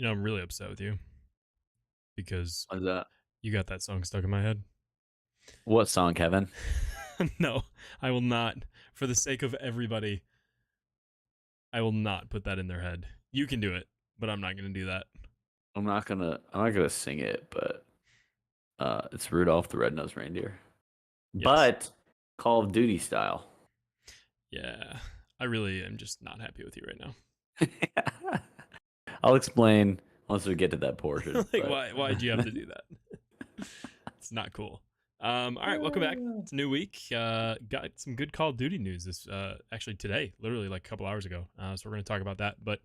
I'm really upset with you because What's that? you got that song stuck in my head. What song, Kevin? No, I will not. For the sake of everybody, I will not put that in their head. You can do it, but I'm not going to do that. I'm not gonna sing it, but it's Rudolph the Red-Nosed Reindeer. Yes. But Call of Duty style. Yeah. I really am just not happy with you right now. I'll explain once we get to that portion. Like, But why'd you have to do that? It's not cool. All right, welcome back. It's a new week. Got some good Call of Duty news this actually today, literally like a couple hours ago. So we're going to talk about that. But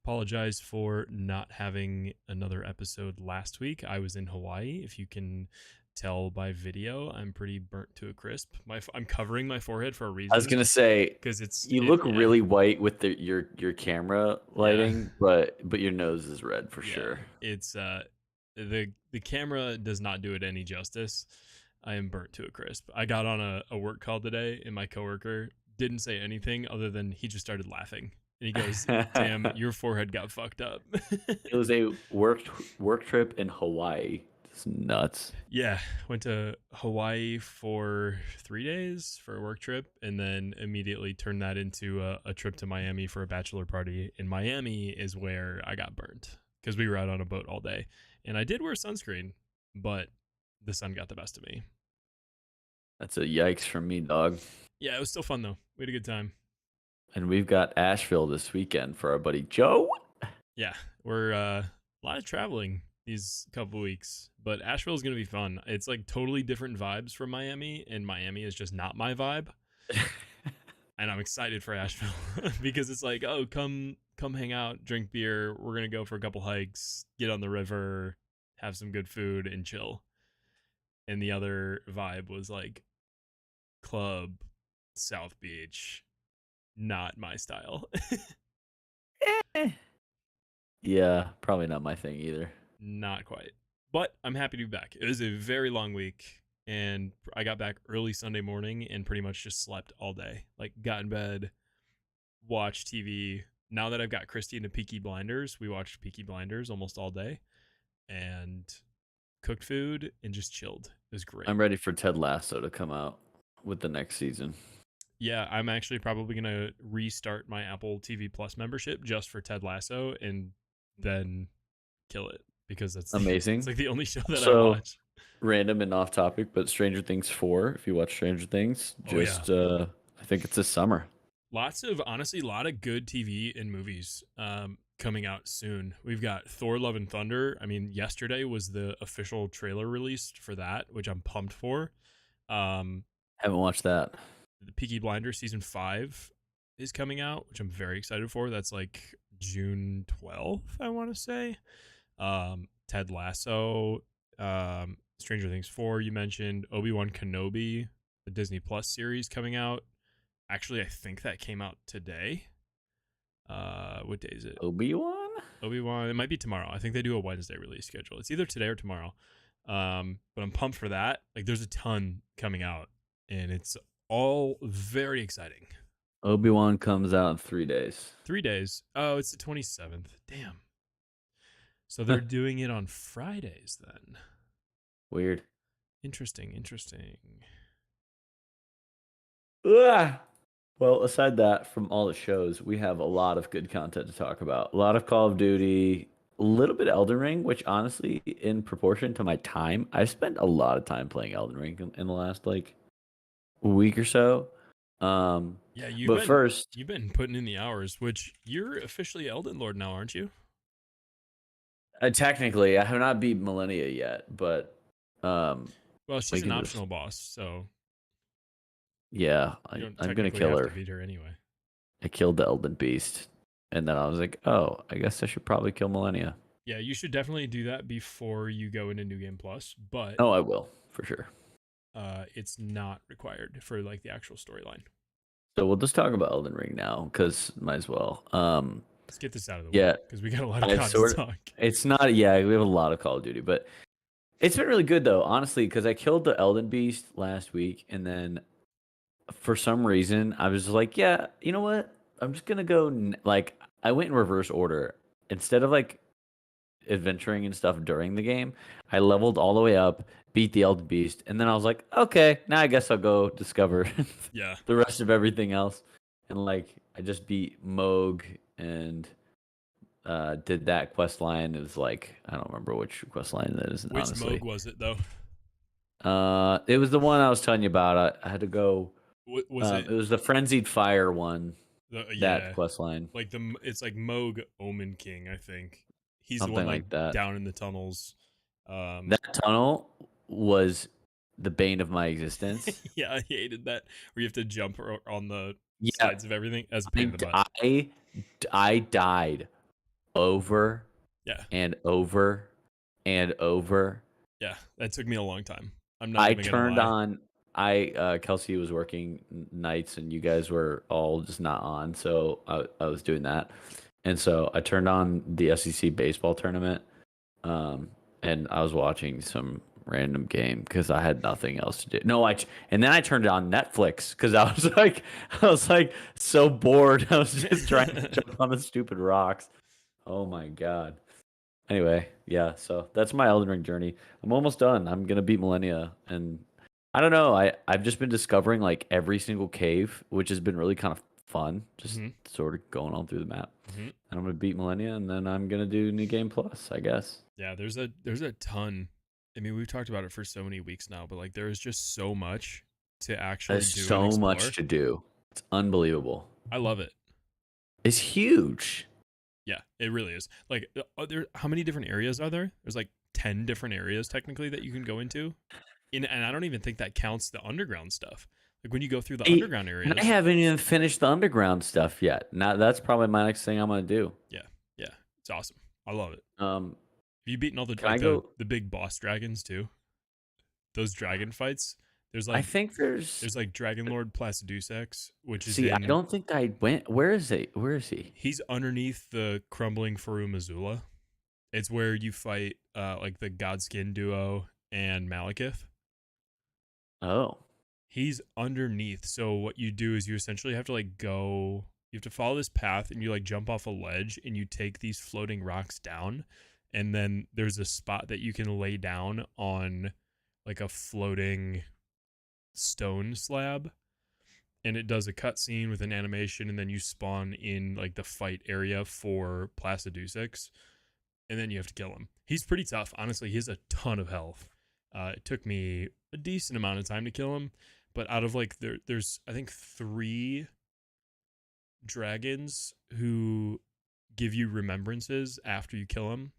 apologize for not having another episode last week. I was in Hawaii. If you can tell by video, I'm pretty burnt to a crisp. I'm covering my forehead for a I was reason gonna say because it's you it. look Yeah, really white with your camera yeah, lighting, but your nose is red for yeah. sure. It's the camera does not do it any justice. I am burnt to a crisp. I got on a work call today, and my coworker didn't say anything other than he just started laughing. And he goes, "Damn, your forehead got fucked up." It was a work trip in Hawaii. It's nuts. Yeah, went to Hawaii for 3 days for a work trip, and then immediately turned that into a trip to Miami for a bachelor party. In Miami is where I got burnt because we were out on a boat all day, and I did wear sunscreen, but the sun got the best of me. That's a yikes from me, dog. Yeah, it was still fun though. We had a good time. And we've got Asheville this weekend for our buddy Joe. Yeah, we're a lot of traveling these couple weeks, but Asheville is gonna be fun. It's like totally different vibes from Miami, and Miami is just not my vibe. And I'm excited for Asheville because it's like, oh, come hang out, drink beer. We're gonna go for a couple hikes, get on the river, have some good food, and chill. And the other vibe was like club, South Beach, not my style. Eh. Yeah, probably not my thing either. Not quite. But I'm happy to be back. It was a very long week, and I got back early Sunday morning and pretty much just slept all day. Like, got in bed, watched TV. Now that I've got Christy into Peaky Blinders, we watched Peaky Blinders almost all day and cooked food and just chilled. It was great. I'm ready for Ted Lasso to come out with the next season. Yeah, I'm actually probably going to restart my Apple TV Plus membership just for Ted Lasso and then kill it because it's Amazing. like the only show that I So watch. random and off topic, but Stranger Things 4, if you watch Stranger Things, Oh yeah. just I think it's this summer. Lots of honestly, a lot of good TV and movies coming out soon. We've got Thor: Love and Thunder. I mean, yesterday was the official trailer released for that, which I'm pumped for. Um, Haven't watched that. the Peaky Blinders season 5 is coming out, which I'm very excited for. That's like June 12th, I want to say. Ted Lasso, Stranger Things 4. You mentioned Obi-Wan Kenobi, the Disney Plus series coming out. Actually, I think that came out today. What day is it? Obi-Wan? Obi-Wan. It might be tomorrow. I think they do a Wednesday release schedule. It's either today or tomorrow. But I'm pumped for that. Like, there's a ton coming out, and it's all very exciting. Obi-Wan comes out in 3 days. 3 days. Oh, it's the 27th. Damn. So they're doing it on Fridays then. Weird. Interesting. Ugh. Well, aside that, from all the shows, we have a lot of good content to talk about. A lot of Call of Duty, a little bit Elden Ring, which honestly, in proportion to my time, I've spent a lot of time playing Elden Ring in the last like week or so. Yeah, But first, you've been putting in the hours, which you're officially Elden Lord now, aren't you? technically, I have not beat Millennia yet, but Well, she's we an can just optional boss, so yeah, you don't I'm gonna technically kill have to her. beat her anyway. I killed the Elden Beast, and then I was like, oh, I guess I should probably kill Millennia. Yeah, you should definitely do that before you go into New Game Plus, but Oh, I will for sure. it's not required for like the actual storyline. So we'll just talk about Elden Ring now, because might as well. Let's get this out of the way Yeah, because we got a lot of I've content sort to of. talk. It's not. Yeah, we have a lot of Call of Duty, but it's been really good though, honestly, because I killed the Elden Beast last week, and then for some reason I was like, yeah, you know what? I'm just gonna go. Like I went in reverse order instead of like adventuring and stuff during the game. I leveled all the way up, beat the Elder Beast, and then I was like, okay, now I guess I'll go discover Yeah. the rest of everything else. And like I just beat Moog and did that quest line. It was like I don't remember which quest line that is, Which Moog honestly. was it though? It was the one I was telling you about. I had to go. Was It it was the Frenzied Fire one. That yeah, quest line, like it's like Moog Omen King, I think. He's the one something like like that. down in the tunnels. Um, That tunnel was the bane of my existence. yeah, I hated that where you have to jump on the Yeah, sides of everything as a pain in the butt. I, I died over Yeah, and over and over. yeah, that took me a long time. I'm not I even gonna turned lie. on. Kelsey was working nights, and you guys were all just not on, so I was doing that, and so I turned on the SEC baseball tournament, um, and I was watching some random game because I had nothing else to do. No, and then I turned it on Netflix because I was like so bored. I was just trying to jump on the stupid rocks. Oh my god. Anyway, yeah, so that's my Elden Ring journey. I'm almost done. I'm gonna beat Millennia, and I don't know. I've just been discovering like every single cave, which has been really kind of fun. Just Hmm. sort of going all through the map. Hmm. And I'm gonna beat Millennia, and then I'm gonna do New Game Plus, I guess. Yeah, there's a ton. I mean, we've talked about it for so many weeks now, but like there is just so much to actually There's do and so much explore. to do. It's unbelievable. I love it. It's huge. Yeah, it really is. Like, how many different areas are there? There's like 10 different areas technically that you can go into. And I don't even think that counts the underground stuff. Like when you go through the underground And I areas. haven't even finished the underground stuff yet. Now that's probably my next thing I'm gonna do. Yeah, yeah, it's awesome. I love it. Um, Have you beaten all the can I like the go? the big boss dragons too? Those dragon fights. There's I like think there's. there's like Dragon Lord Placidusax, which is See, I in don't think I went. Where is he? Where is he? he's underneath the crumbling Farum Azula. It's where you fight like the Godskin duo and Malekith. Oh, He's underneath. So what you do is you essentially have to like go you have to follow this path and you like jump off a ledge and you take these floating rocks down and then there's a spot that you can lay down on like a floating stone slab and it does a cutscene with an animation and then you spawn in like the fight area for Placidusax and then you have to kill him. He's pretty tough. Honestly, he has a ton of health. It took me a decent amount of time to kill him, but out of like there's I think 3 dragons who give you remembrances after you kill him,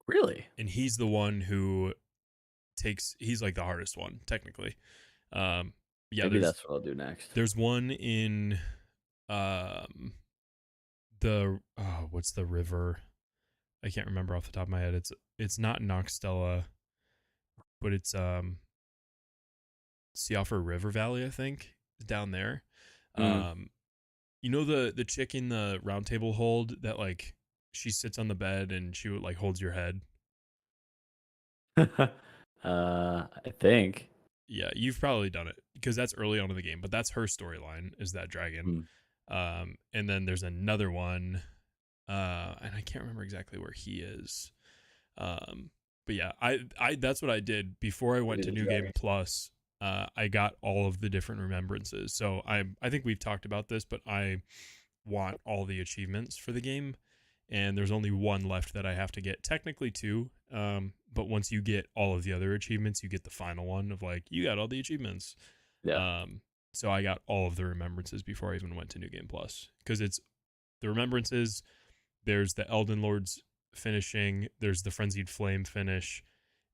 really? and he's the one who he's like the hardest one technically. Yeah, Maybe that's what I'll do next. there's one in um the what's the river? I can't remember off the top of my head. It's not Noxtella, but it's Sioffer River Valley, I think, down there. Mm. You know the chick in the round table hold that like she sits on the bed and she like holds your head. I think. Yeah, you've probably done it because that's early on in the game, but that's her storyline is that dragon. Mm. And then there's another one, and I can't remember exactly where he is. But yeah, I that's what I did before I went to New Game Plus. I got all of the different remembrances. So I think we've talked about this, but I want all the achievements for the game, and there's only one left that I have to get. Technically two, but once you get all of the other achievements, you get the final one of like you got all the achievements. Yeah. So I got all of the remembrances before I even went to New Game Plus because it's the remembrances. There's the Elden Lords finishing. There's the Frenzied Flame finish,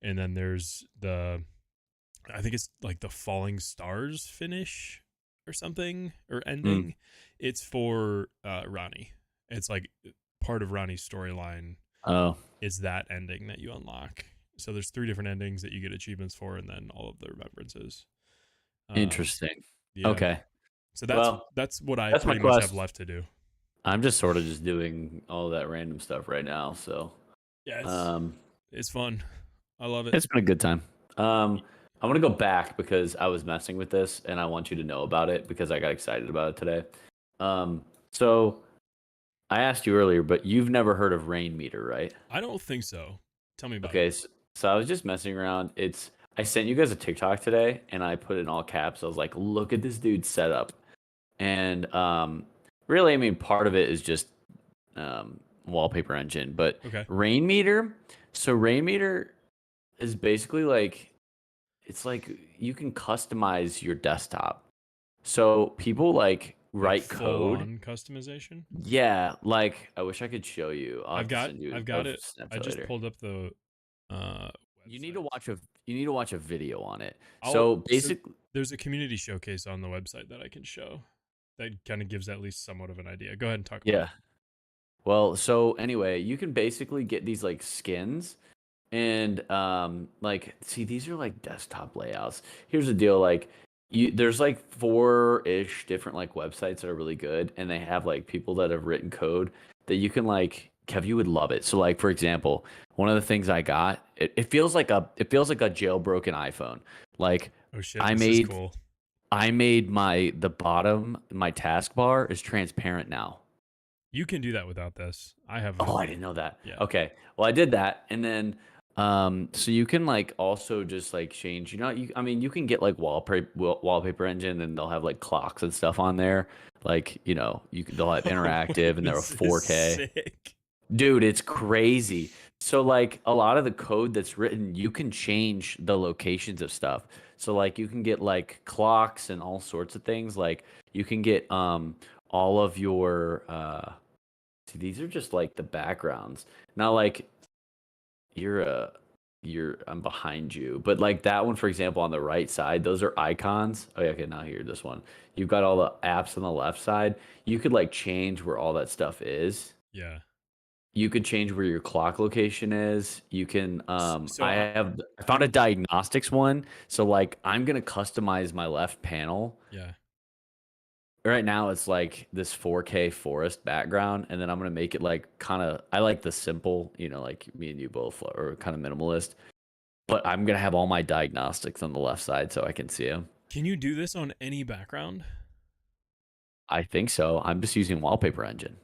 and then there's the I think it's like the Falling Stars finish or something or ending. Mm. It's for Ronnie. It's like part of Ronnie's storyline. Oh, Is that ending that you unlock. So there's 3 different endings that you get achievements for, and then all of the remembrances. interesting. Yeah. Okay. So Well, that's what I that's my pretty much have quest. left to do. I'm just sort of just doing all that random stuff right now. So, Yeah, um, it's fun. I love it. it's been a good time. I want to go back because I was messing with this and I want you to know about it because I got excited about it today. So I asked you earlier, but you've never heard of Rain Meter, right? I don't think so. Tell me about it. Okay, so I was just messing around. I sent you guys a TikTok today, and I put it in all caps. I was like, "Look at this dude's setup," and really, I mean, part of it is just wallpaper engine, but Okay. Rain Meter. So Rain Meter is basically like it's like you can customize your desktop. So people like Like write full code. on customization. Yeah, like I wish I could show you. I'll have to send you I've a got it. I Snapchat just later. pulled up the uh You need to website. watch a video on it. I'll So so basically, there's a community showcase on the website that I can show that kind of gives at least somewhat of an idea. Go ahead and talk about yeah. it. Well, so anyway, you can basically get these like skins and like see these are like desktop layouts. Here's the deal, like there's like four-ish different like websites that are really good and they have like people that have written code that you can like Kev, you would love it. So like for example, one of the things I got, it feels like a jailbroken iPhone. Like Oh shit, I this is made cool. I made the bottom, my taskbar is transparent now. You can do that without this. I have Oh, a I didn't know that. yeah. Okay. Well, I did that, and then so you can like also just like change. I mean, you can get like wallpaper engine, and they'll have like clocks and stuff on there. Like they'll have interactive, and they're a This is 4K. sick. Dude, it's crazy. So like a lot of the code that's written, you can change the locations of stuff. So like you can get like clocks and all sorts of things. Like you can get all of your see, these are just like the backgrounds. Now, like you're I'm behind you, but like that one, for example, on the right side, those are icons. Oh yeah, okay, now here, this one. You've got all the apps on the left side. You could like change where all that stuff is. Yeah. You could change where your clock location is. You can So I, I found a diagnostics one. So like I'm gonna customize my left panel. yeah. Right now it's like this 4K forest background, and then I'm gonna make it like kind of I like the simple, like me and you both are kind of minimalist. But I'm gonna have all my diagnostics on the left side so I can see them. Can you do this on any background? I think so. I'm just using wallpaper engine.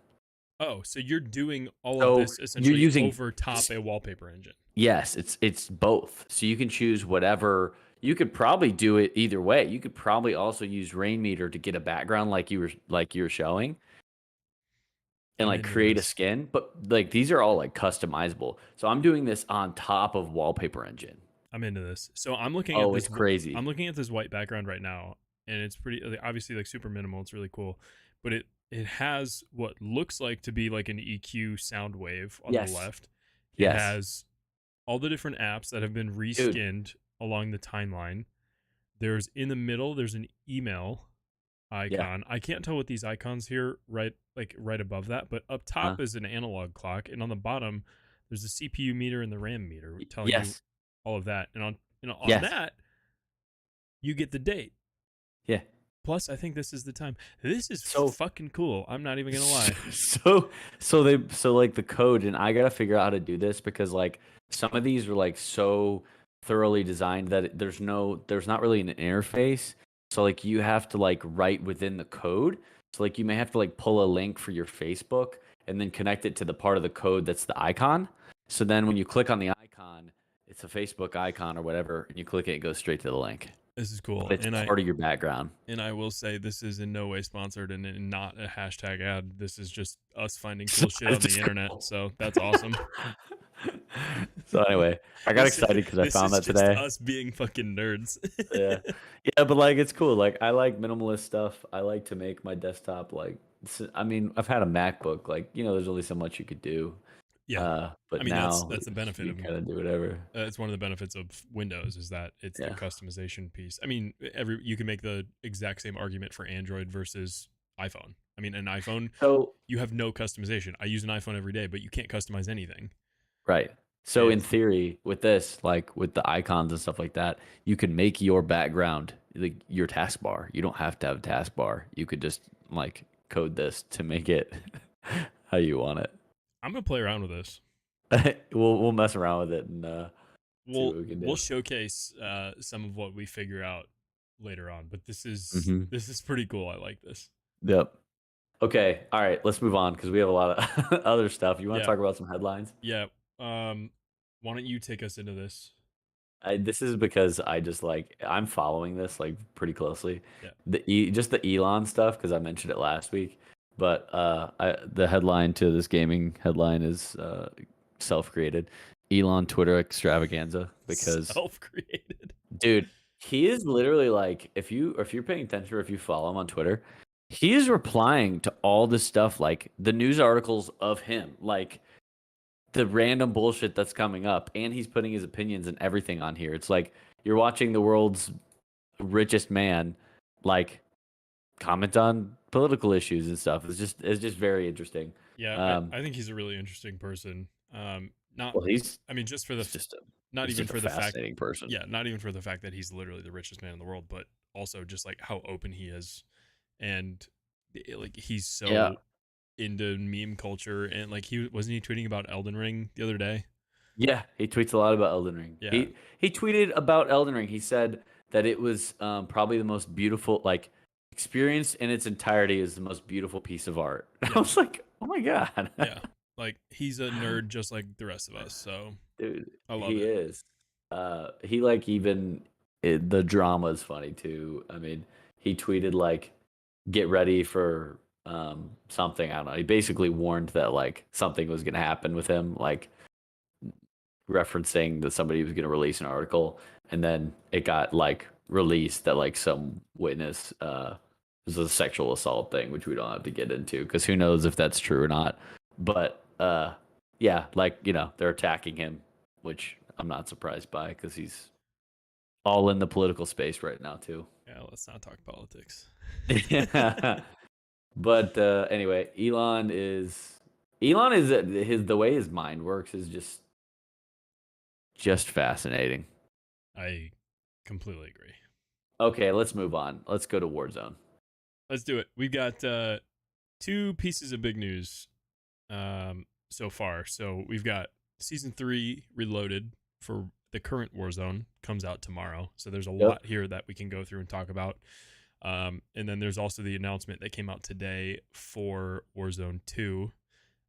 Oh, so you're doing all of So this you're essentially using over top a wallpaper engine. yes, it's both. So you can choose whatever. You could probably do it either way. You could probably also use Rain Meter to get a background like you were showing, and I'm like into create a this. skin, but like these are all like customizable. So I'm doing this on top of wallpaper engine. I'm into this. So I'm looking at Oh, this. it's crazy. I'm looking at this white background right now, and it's pretty obviously like super minimal. It's really cool, but it has what looks like to be like an EQ sound wave on the Yes. left. It Yes. has all the different apps that have been Dude. reskinned along the timeline. There's in the middle. There's an email Yeah. icon. I can't tell what these icons here right above that, but up Huh? top is an analog clock, and on the bottom there's the CPU meter and the RAM meter telling you Yes. all of that. And on Yes. that you get the date. Yeah. Plus, I think this is the time. This is So fucking cool. I'm not even gonna lie. so so like the code, and I gotta figure out how to do this because like some of these are like so thoroughly designed that there's not really an interface. So like you have to like write within the code. So like you may have to like pull a link for your Facebook and then connect it to the part of the code that's the icon. So then when you click on the icon, it's a Facebook icon or whatever, and you click it, it goes straight to the link. This is But cool, it's part of your background. and I will say this is in no way sponsored and not a hashtag ad. This is just us finding cool shit on It's the just internet. cool. So that's awesome. So anyway, I got excited because I This found is that just today. us being fucking nerds. Yeah, yeah, but like it's cool. Like I like minimalist stuff. I like to make my desktop like. I mean, I've had a MacBook. Like there's only so much you could do. Yeah, I But mean now that's the benefit you of can kind of do whatever. it's one of the benefits of Windows is that it's the Yeah. customization piece. I mean, you can make the exact same argument for Android versus iPhone. I mean, an iPhone So you have no customization. I use an iPhone every day, but you can't customize anything. right. So in And theory, with this, like with the icons and stuff like that, you can make your background like your taskbar. You don't have to have a taskbar. You could just like code this to make it how you want it. I'm gonna play around with this. We'll mess around with it and see We'll what we can we'll do. showcase some of what we figure out later on. But Hmm. this is pretty cool. I like this. Yep. Okay, all right, let's move on because we have a lot of other stuff. You want to Yeah, talk about some headlines? yeah. Um, why don't you take us into this? This is because I just like I'm following this like pretty closely. Yeah. Just the Elon stuff because I mentioned it last week. But the headline to this gaming headline is self-created Elon Twitter extravaganza because Self-created. dude, he is literally like if you're paying attention or if you follow him on Twitter, he is replying to all this stuff like the news articles of him, like the random bullshit that's coming up, and he's putting his opinions and everything on here. It's like you're watching the world's richest man like comment on political issues and stuff. It's just very interesting. Yeah, Um, I think he's a really interesting person. Not, well, he's I mean, just for the, he's just a not he's even just a for the fact, fascinating person. yeah, not even for the fact that he's literally the richest man in the world, but also just like how open he is, and like he's Yeah, so into meme culture, and like he wasn't he tweeting about Elden Ring the other day? yeah, he tweets a lot about Elden Ring. Yeah, He tweeted about Elden Ring. He said that it was probably the most beautiful like experience in its entirety is the most beautiful piece of art. I yeah, was like, oh my god. yeah. Like he's a nerd just like the rest of us, so Dude, I love he it. is. He like even the drama is funny too. I mean, he tweeted like, "Get ready for something." I don't know. He basically warned that like something was gonna happen with him, like referencing that somebody was gonna release an article, and then it got like released that like some witness was a sexual assault thing, which we don't have to get into because who knows if that's true or not. But yeah, like they're attacking him, which I'm not surprised by because he's all in the political space right now too. Yeah, let's not talk politics. But anyway, Elon is his the way his mind works is just fascinating. I completely agree. Okay, let's move on. Let's go to Warzone. Let's do it. We've got two pieces of big news so far. So we've got season 3 Reloaded for the current Warzone comes out tomorrow. So there's a Yep. lot here that we can go through and talk about. And then there's also the announcement that came out today for Warzone 2,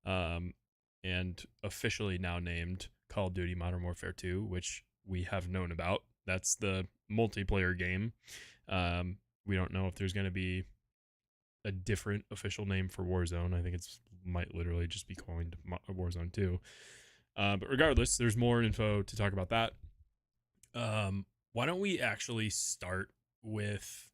and officially now named Call of Duty Modern Warfare 2, which we have known about. That's the multiplayer game. We don't know if there's going to be a different official name for Warzone. I think it's might literally just be coined Warzone 2. But regardless, there's more info to talk about that. Why don't we actually start with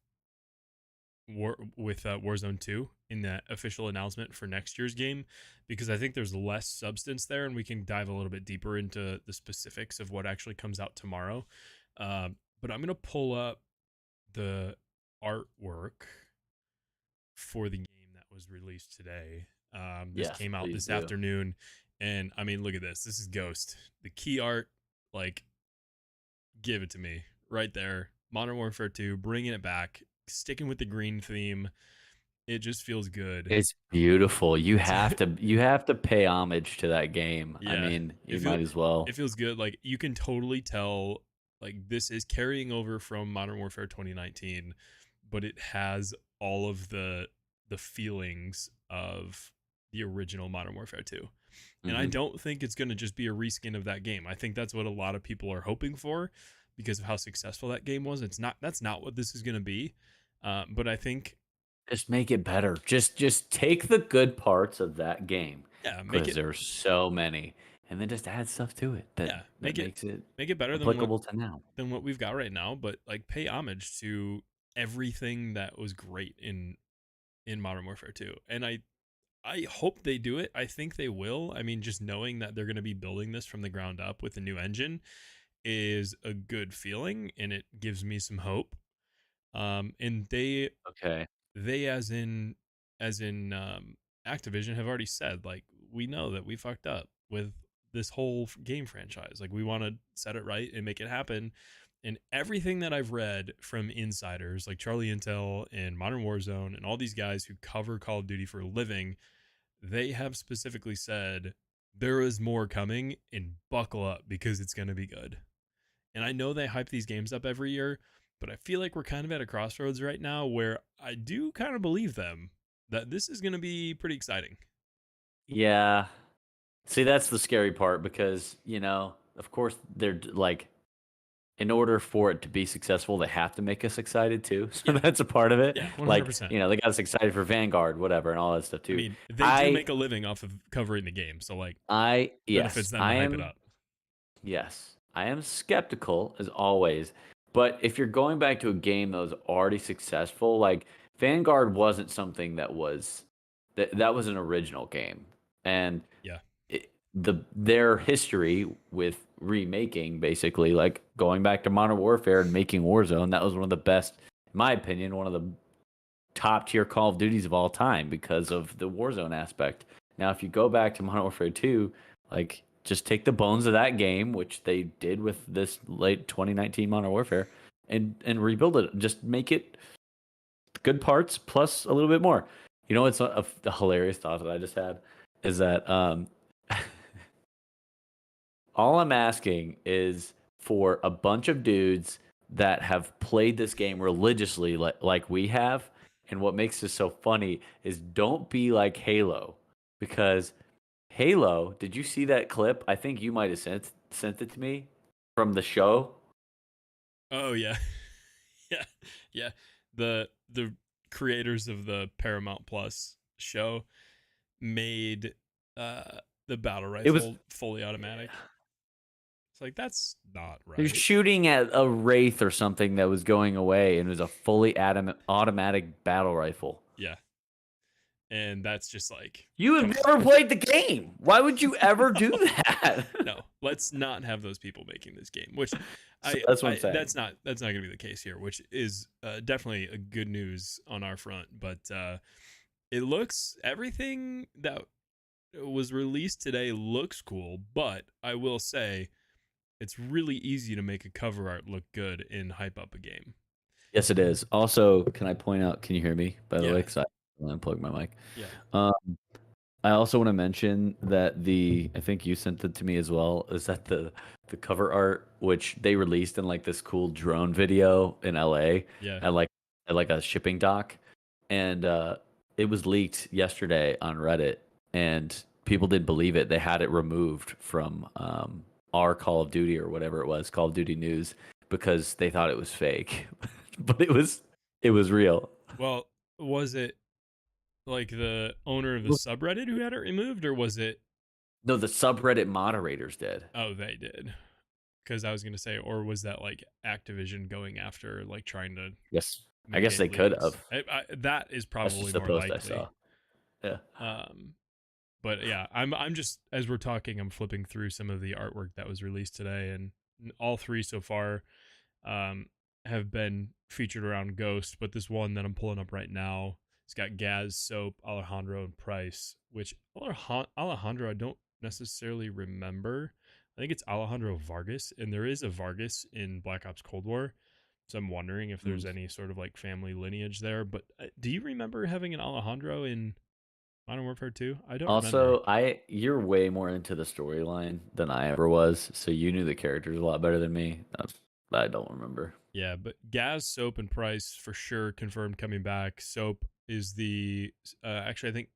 Warzone 2 in that official announcement for next year's game, because I think there's less substance there, and we can dive a little bit deeper into the specifics of what actually comes out tomorrow. But I'm gonna pull up the artwork for the game that was released today. This Yes, came out please this do. afternoon, and I mean, look at this. This is Ghost. The key art, like, give it to me right there. Modern Warfare 2, bringing it back, sticking with the green theme. It just feels good. It's beautiful. You have to pay homage to that game. I Yeah, mean, it you feel might as well. it feels good. Like you can totally tell, like this is carrying over from Modern Warfare 2019, but it has all of the feelings of the original Modern Warfare 2. And I Hmm. don't think it's going to just be a reskin of that game. I think that's what a lot of people are hoping for because of how successful that game was. It's not That's not what this is going to be. But I think, Just make it better. Just take the good parts of that game yeah, because there are so many, and then just add stuff to it that yeah, that makes it make it better applicable to now. than what we've got right now, but like pay homage to everything that was great in Modern Warfare 2. And I hope they do it. I think they will. I mean, just knowing that they're going to be building this from the ground up with a new engine is a good feeling, and it gives me some hope. And Okay. they as in Activision have already said, like, we know that we fucked up with this whole game franchise. Like, we want to set it right and make it happen. And everything that I've read from insiders like Charlie Intel and Modern Warzone and all these guys who cover Call of Duty for a living, they have specifically said there is more coming and buckle up because it's going to be good. And I know they hype these games up every year, but I feel like we're kind of at a crossroads right now where I do kind of believe them that this is going to be pretty exciting. Yeah. See, that's the scary part because, of course, they're like, in order for it to be successful, they have to make us excited too. So Yeah. that's a part of it. Yeah, Like, 100%. they got us excited for Vanguard, whatever, and all that stuff I too. mean, they do I, make a living off of covering the game, so like benefits yes, them to hype it up. yes, I am skeptical as always. But if you're going back to a game that was already successful, like Vanguard wasn't something that was an original game, and Yeah. their history with remaking, basically like going back to Modern Warfare and making Warzone, that was one of the best, in my opinion, one of the top tier Call of Duties of all time because of the Warzone aspect. Now, if you go back to Modern Warfare 2, like just take the bones of that game, which they did with this late 2019 Modern Warfare, and rebuild it. Just make it good parts plus a little bit more. You know, it's a hilarious thought that I just had is that all I'm asking is for a bunch of dudes that have played this game religiously like we have. And what makes this so funny is don't be like Halo. Because Halo, did you see that clip? I think you might have sent it to me from the show. Oh yeah. Yeah. Yeah. The creators of the Paramount Plus show made the battle It was rifle fully automatic. It's like that's not He was right. shooting at a wraith or something that was going away, and it was a fully automatic battle rifle. Yeah. And that's just like, You have come on. never played the game. Why would you ever do that? No, let's not have those people making this game. Which So that's what I'm I saying. that's not going to be the case here. Which is definitely a good news on our front. But it looks everything that was released today looks cool. But I will say, it's really easy to make a cover art look good and hype up a game. Yes, it is. Also, can I point out? Can you hear me? By the way, Yeah, because I unplugged my mic. yeah, Um, I also want to mention that I think you sent it to me as well. Is that the cover art which they released in like this cool drone video in LA yeah. at like a shipping dock, and it was leaked yesterday on Reddit, and people didn't believe it. They had it removed from our Call of Duty or whatever it was, Call of Duty News, because they thought it was fake, but it was real. Well, was it like the owner of the subreddit who had it removed, or was it? No, the subreddit moderators did. Oh, they did. Because I was gonna say, or was that like Activision going after, like trying to Yes, I make guess it they could have. leaks? That is That's probably just the more post I likely. saw. Yeah. Um, but yeah, I'm just as we're talking, I'm flipping through some of the artwork that was released today, and all three so far um, have been featured around Ghost. But this one that I'm pulling up right now, it's got Gaz, Soap, Alejandro, and Price. Which Alejandro I don't necessarily remember. I think it's Alejandro Vargas, and there is a Vargas in Black Ops Cold War. So I'm wondering if Mm. there's any sort of like family lineage there. But do you remember having an Alejandro in Modern Warfare 2? I don't remember. Also, you're way more into the storyline than I ever was, so you knew the characters a lot better than me. I don't remember. Yeah, but Gaz, Soap, and Price for sure confirmed coming back. Soap is the actually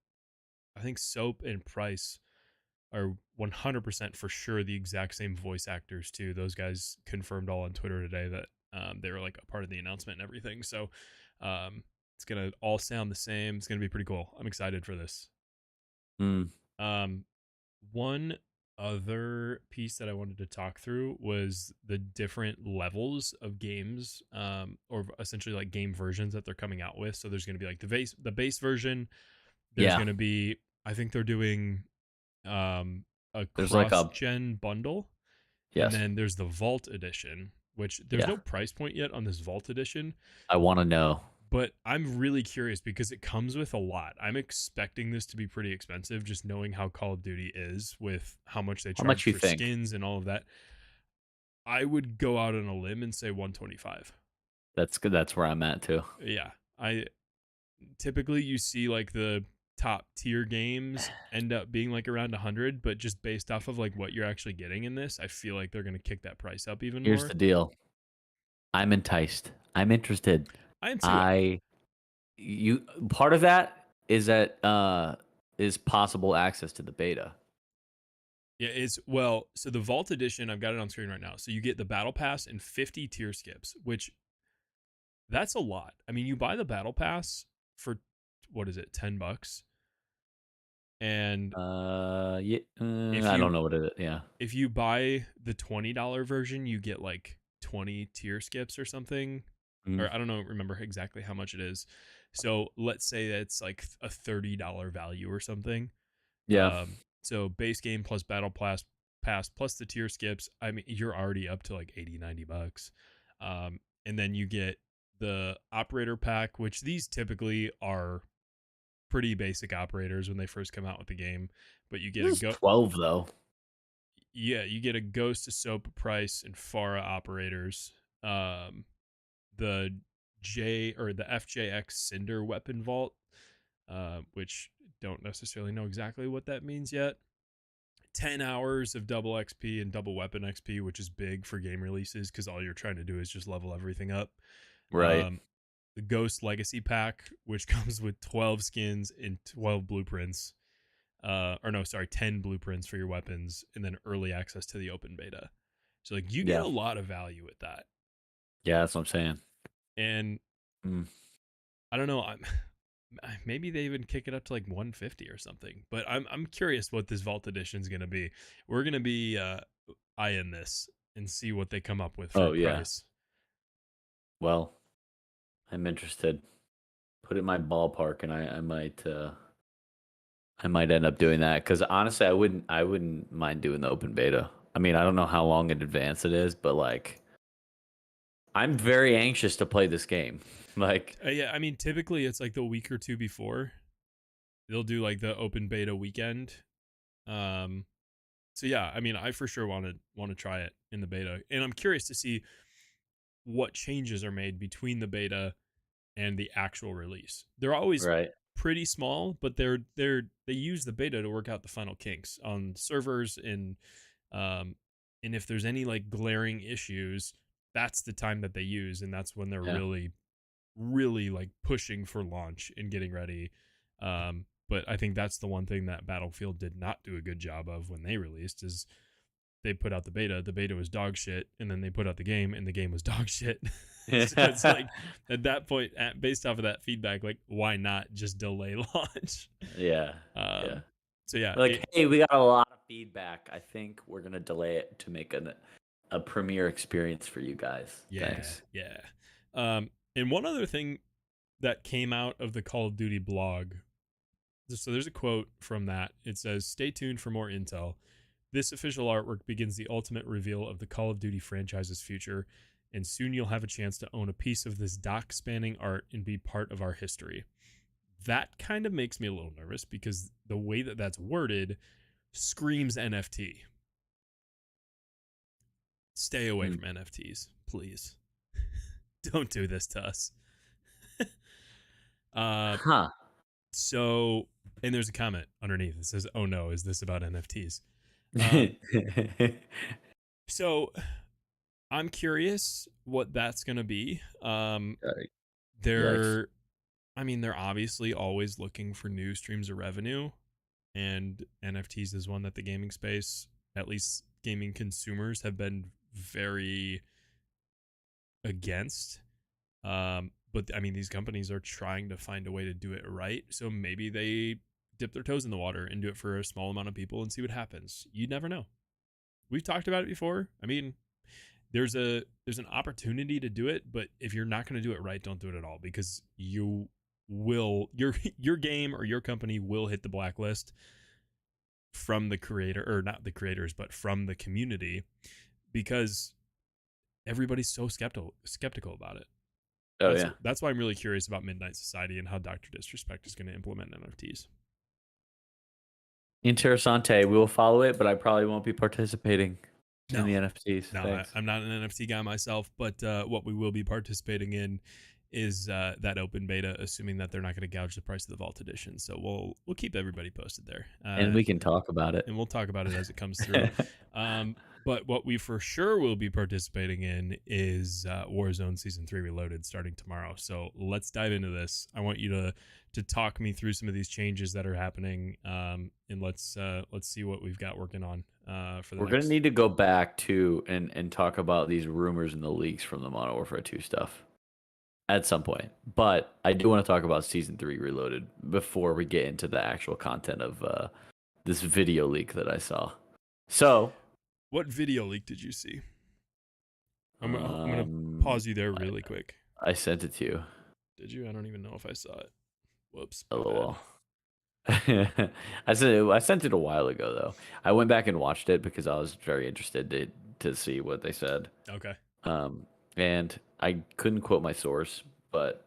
I think Soap and Price are 100% for sure the exact same voice actors too. Those guys confirmed all on Twitter today that they were like a part of the announcement and everything. So it's gonna all sound the same. It's gonna be pretty cool. I'm excited for this. Mm. Um, one other piece that I wanted to talk through was the different levels of games, or essentially like game versions that they're coming out with. So there's going to be like the base version. There's Yeah, going to be, I think they're doing a there's like cross a gen bundle, and yes. then there's the Vault edition, which there's Yeah, no price point yet on this Vault edition. I want to know. But I'm really curious because it comes with a lot. I'm expecting this to be pretty expensive, just knowing how Call of Duty is with how much they How charge much you for think? skins and all of that. I would go out on a limb and say 125. That's good. That's where I'm at too. Yeah. I typically you see like the top tier games end up being like around 100, but just based off of like what you're actually getting in this, I feel like they're going to kick that price up even Here's more. the deal. I'm enticed. I'm interested. I am too. I you part of that is that is possible access to the beta. Yeah, so the Vault Edition, I've got it on screen right now. So you get the Battle Pass and 50 tier skips, which that's a lot. I mean, you buy the Battle Pass for what is it, $10? And Yeah, if I don't you know what it is. Yeah. if you buy the $20 version, you get like 20 tier skips or something. Mm. Or I don't know, remember exactly how much it is. So let's say it's like a $30 value or something. Yeah. So base game plus pass plus the tier skips. I mean, you're already up to like 80, $90. And then you get the operator pack, which these typically are pretty basic operators when they first come out with the game. But you get This is 12 though. you get a Ghost of Soap Price and Farah operators. Um, the the FJX Cinder weapon vault, which don't necessarily know exactly what that means yet. 10 hours of double XP and double weapon XP, which is big for game releases because all you're trying to do is just level everything up. Right. Um, the Ghost Legacy Pack, which comes with 12 skins and 12 blueprints. Or no, sorry, 10 blueprints for your weapons, and then early access to the open beta. So like you get Yeah. a lot of value with that. Yeah, that's what I'm saying. And Mm. I don't know, maybe they even kick it up to like 150 or something. But I'm curious what this Vault Edition is going to be. We're going to be eyeing this and see what they come up with for Oh a yeah. price. Well, I'm interested. Put it in my ballpark, and I might end up doing that because honestly, I wouldn't mind doing the open beta. I mean, I don't know how long in advance it is, but like, I'm very anxious to play this game. Like, Yeah, I mean, typically it's like the week or two before they'll do like the open beta weekend. Um, so yeah, I mean, I for sure want to try it in the beta, and I'm curious to see what changes are made between the beta and the actual release. They're always right? pretty small, but they use the beta to work out the final kinks on servers um and if there's any like glaring issues, that's the time that they use, and that's when they're Yeah. really like pushing for launch and getting ready. But I think that's the one thing that Battlefield did not do a good job of when they released is they put out the beta. The beta was dog shit, and then they put out the game, and the game was dog shit. So it's like at that point, based off of that feedback, like why not just delay launch? Yeah. Yeah. Um, so yeah, Like, hey, we got a lot of feedback. I think we're gonna delay it to make a premiere experience for you guys. yeah, Thanks. yeah. And one other thing that came out of the Call of Duty blog. So there's a quote from that. It says, "Stay tuned for more intel. This official artwork begins the ultimate reveal of the Call of Duty franchise's future, and soon you'll have a chance to own a piece of this doc-spanning art and be part of our history." That kind of makes me a little nervous because the way that that's worded screams NFT. Stay away Mm. from NFTs, please. Don't do this to us. uh, Huh. so, and there's a comment underneath. It says, "Oh no, is this about NFTs?" Um, so I'm curious what that's gonna be. Yikes. They're, I mean, they're obviously always looking for new streams of revenue, and NFTs is one that the gaming space, at least gaming consumers, have been very against. But I mean, these companies are trying to find a way to do it right. So maybe they dip their toes in the water and do it for a small amount of people and see what happens. You never know. We've talked about it before. I mean, there's an opportunity to do it, but if you're not going to do it right, don't do it at all because your game or your company will hit the blacklist from the creator, or not the creators, but from the community, because everybody's so skeptical about it. Oh yeah. That's why I'm really curious about Midnight Society and how Dr. Disrespect is going to implement NFTs. Interessante. We will follow it, but I probably won't be participating in No, the NFTs. no, Thanks. I'm not an NFT guy myself, but what we will be participating in is that open beta, assuming that they're not going to gouge the price of the Vault Edition. So we'll keep everybody posted there, And we can talk about it. and we'll talk about it as it comes through. But what we for sure will be participating in is Warzone Season 3 Reloaded starting tomorrow. So let's dive into this. I want you to talk me through some of these changes that are happening, and let's see what we've got working on for the We're gonna next. need to go back to and talk about these rumors and the leaks from the Modern Warfare 2 stuff at some point. But I do want to talk about Season 3 Reloaded before we get into the actual content of this video leak that I saw. So, What video leak did you see? I'm gonna um, pause you there really quick. I sent it to you. Did you? I don't even know if I saw it. Whoops, my bad. LOL. I sent it a while ago though. I went back and watched it because I was very interested to see what they said. Okay. Um, and I couldn't quote my source, but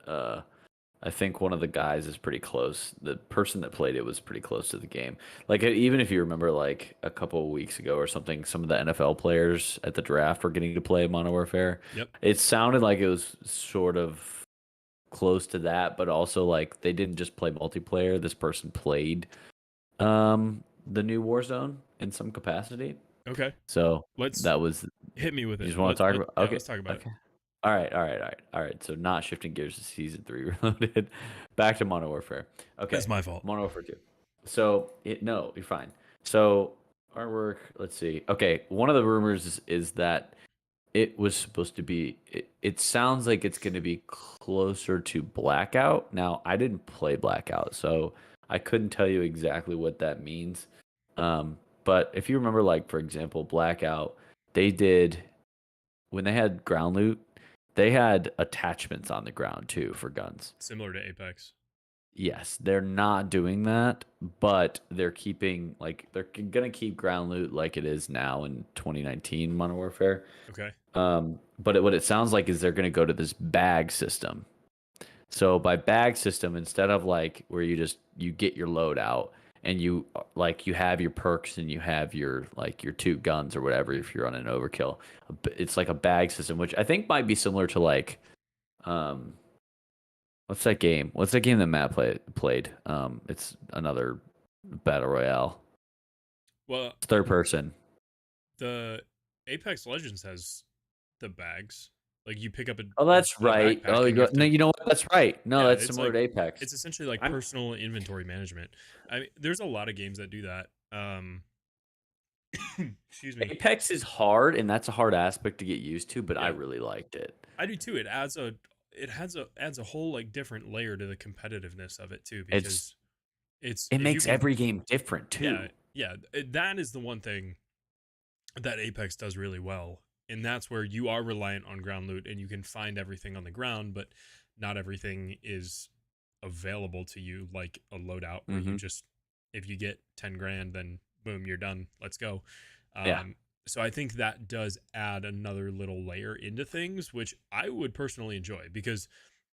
I think one of the guys is pretty close. The person that played it was pretty close to the game. Like even if you remember, like a couple of weeks ago or something, some of the NFL players at the draft were getting to play Modern Warfare. Yep. It sounded like it was sort of close to that, but also like they didn't just play multiplayer. This person played the new Warzone in some capacity. Okay. So Let's that was hit me with you it. just want to talk about Yeah, okay. let's talk about it. Okay. All right. So not shifting gears to Season 3 Reloaded. Back to Modern Warfare. Okay. That's my fault. Modern Warfare 2. So no, you're fine. So artwork, let's see. Okay, one of the rumors is that it was supposed to be it sounds like it's going to be closer to Blackout. Now, I didn't play Blackout, so I couldn't tell you exactly what that means. But if you remember, like for example, Blackout, they did when they had ground loot, they had attachments on the ground too for guns. Similar to Apex. Yes, they're not doing that, but they're keeping like they're gonna keep ground loot like it is now in 2019 Modern Warfare. Okay. But what it sounds like is they're gonna go to this bag system. So by bag system, instead of like where you get your load out and you like you have your perks and you have your like your two guns or whatever if you're on an overkill, it's like a bag system, which I think might be similar to like um what's that game? What's that game that Matt played? It's another battle royale. Well, It's third person. the Apex Legends has the bags. Like you pick up Oh, that's a right. backpack Oh, and you have no, to. you know what? That's right. No, Yeah, that's it's similar like to Apex. it's essentially like I'm personal inventory management. I mean, there's a lot of games that do that. Excuse me. Apex is hard, and that's a hard aspect to get used to, but I Yeah, really liked it. I do too. It adds a whole like different layer to the competitiveness of it too It's because it's it if you makes can. every game different Yeah, too. yeah, that is the one thing that Apex does really well. And that's where you are reliant on ground loot and you can find everything on the ground, but not everything is available to you like a loadout where you Hmm. just if you get 10 grand then boom you're done, let's go. Yeah. So I think that does add another little layer into things, which I would personally enjoy because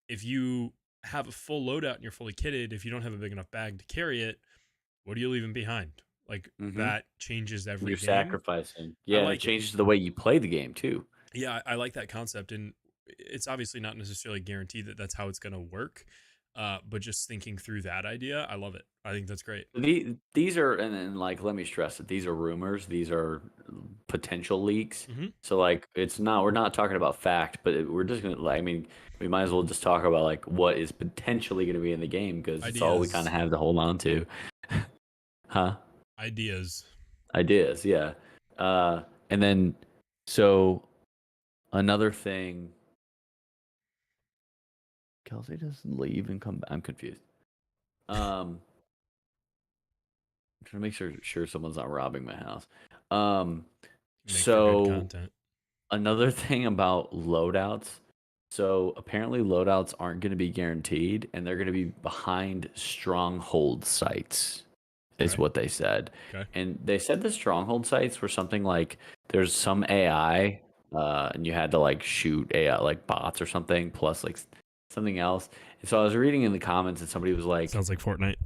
if you have a full loadout and you're fully kitted, if you don't have a big enough bag to carry it, what are you leaving behind? Like Hmm. that changes every You're game. sacrificing. I Yeah, and it like it. changes the way you play the game too. Yeah, I like that concept, and it's obviously not necessarily guaranteed that that's how it's going to work. But just thinking through that idea, I love it. I think that's great. These are and like let me stress it. These are rumors. These are potential leaks. Hmm. So like it's not we're not talking about fact, but we're just gonna like I mean we might as well just talk about like what is potentially going to be in the game because it's all we kind Ideas, of have to hold on to. Huh? ideas. Ideas, yeah. Uh, and then so another thing, Kelsey doesn't leave and come back. I'm confused. I'm trying to make sure someone's not robbing my house. Um, Make for good so content. another thing about loadouts. So apparently loadouts aren't going to be guaranteed, and they're going to be behind stronghold sites, is Okay. what they said. Okay. And they said the stronghold sites were something like there's some AI, and you had to like shoot AI like bots or something, plus like something else. And so I was reading in the comments, and somebody was like, Sounds like Fortnite.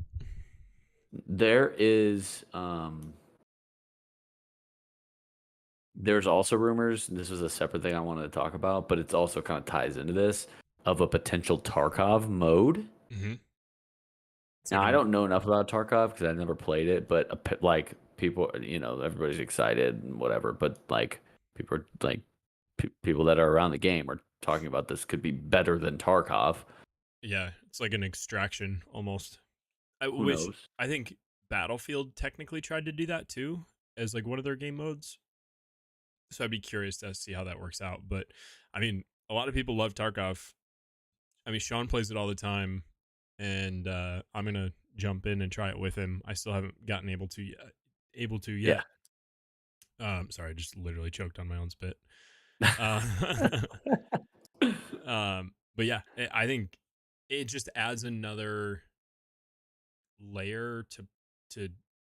there is there's also rumors, and this is a separate thing I wanted to talk about, but it's also kind of ties into this of a potential Tarkov mode. Mm-hmm. Now I don't know enough about Tarkov because I never played it, but like people, everybody's excited and whatever, but like people are like people that are around the game are talking about this could be better than Tarkov. Yeah, it's like an extraction almost. Who Which knows? I think Battlefield technically tried to do that too, as like one of their game modes. So I'd be curious to see how that works out. But I mean, a lot of people love Tarkov. I mean, Sean plays it all the time, and I'm gonna jump in and try it with him. I still haven't gotten able to yet. Able to Yeah. yet. Sorry, I just literally choked on my own spit. Uh, but yeah, I think it just adds another layer to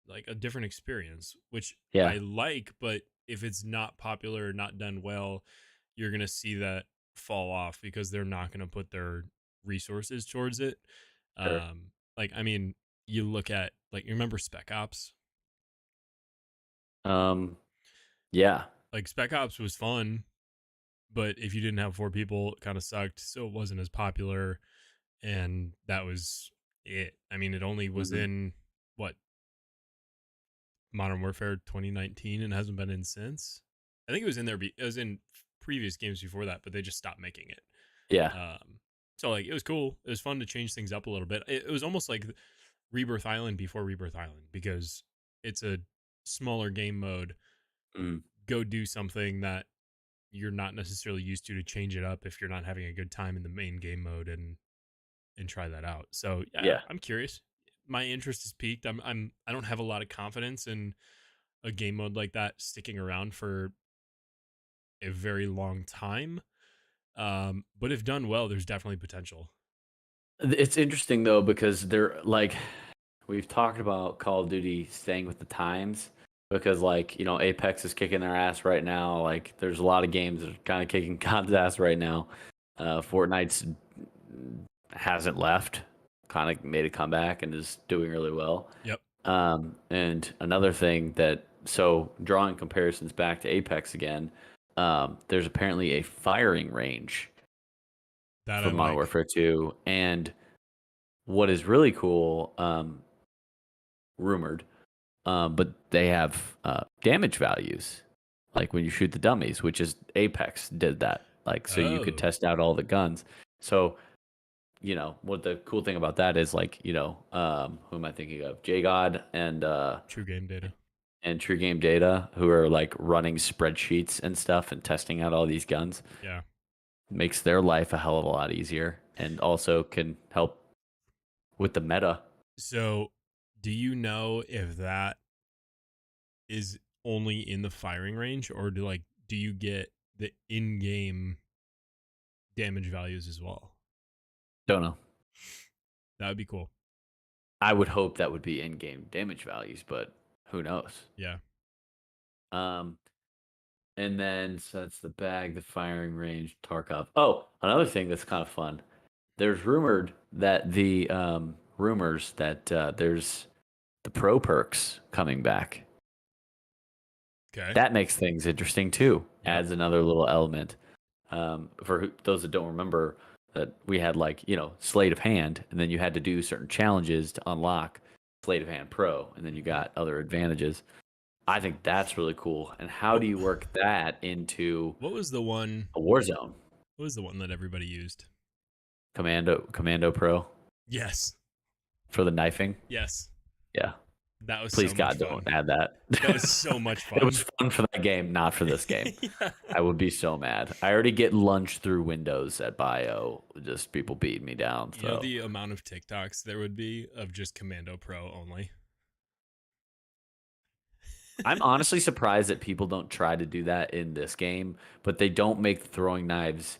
like a different experience, which Yeah, I like. But if it's not popular or not done well, you're gonna see that fall off because they're not gonna put their resources towards it. sure. Like I mean, you look at like you remember Spec Ops. Um, yeah, Like Spec Ops was fun, but if you didn't have four people, it kind of sucked. So it wasn't as popular, and that was it. I mean, it only was hmm in what Modern Warfare 2019 and hasn't been in since. I think it was in there. It was in previous games before that, but they just stopped making it. yeah. So like it was cool. It was fun to change things up a little bit. It was almost like Rebirth Island before Rebirth Island because it's a smaller game mode. Mm, Go do something that you're not necessarily used to change it up if you're not having a good time in the main game mode and try that out. So yeah, yeah. I'm curious. My interest is peaked. I don't have a lot of confidence in a game mode like that sticking around for a very long time. But if done well, there's definitely potential. It's interesting though because they're like we've talked about Call of Duty staying with the times because like Apex is kicking their ass right now. Like there's a lot of games that are kind of kicking God's ass right now. Fortnite's hasn't left, kind of made a comeback and is doing really well. Yep, And another thing that, so drawing comparisons back to Apex again, there's apparently a firing range that I for Modern like. Warfare 2. And what is really cool, rumored, but they have damage values, like when you shoot the dummies, which is Apex did that. Like, so you could Oh, test out all the guns. So what the cool thing about that is like who am I thinking of, J God true game data. and True Game Data, who are like running spreadsheets and stuff and testing out all these guns, Yeah. makes their life a hell of a lot easier and also can help with the meta. So, do you know if that is only in the firing range, or do you get the in-game damage values as well? Don't know. That would be cool. I would hope that would be in-game damage values, but who knows? Yeah. Um, and then so that's the bag, the firing range, Tarkov. Oh, another thing that's kind of fun. There's rumored that the rumors that there's the pro perks coming back. Okay. That makes things interesting too. Yep. Adds another little element. Those that don't remember, that we had like Sleight of Hand, and then you had to do certain challenges to unlock Sleight of Hand Pro, and then you Mhm. got other advantages. I think that's really cool. And how What do you work that into what was the one a war zone? what was the one that everybody used? Commando Pro Yes. for the knifing. Yes. Yeah. That was Please so much God, don't fun. add that. That was so much It was fun. fun for that game, not for this game. Yeah. I would be so mad. I already get lunch through Windows at Bio, just people beating me down. You know So the amount of TikToks there would be of just Commando Pro only. I'm honestly surprised that people don't try to do that in this game, but they don't make the throwing knives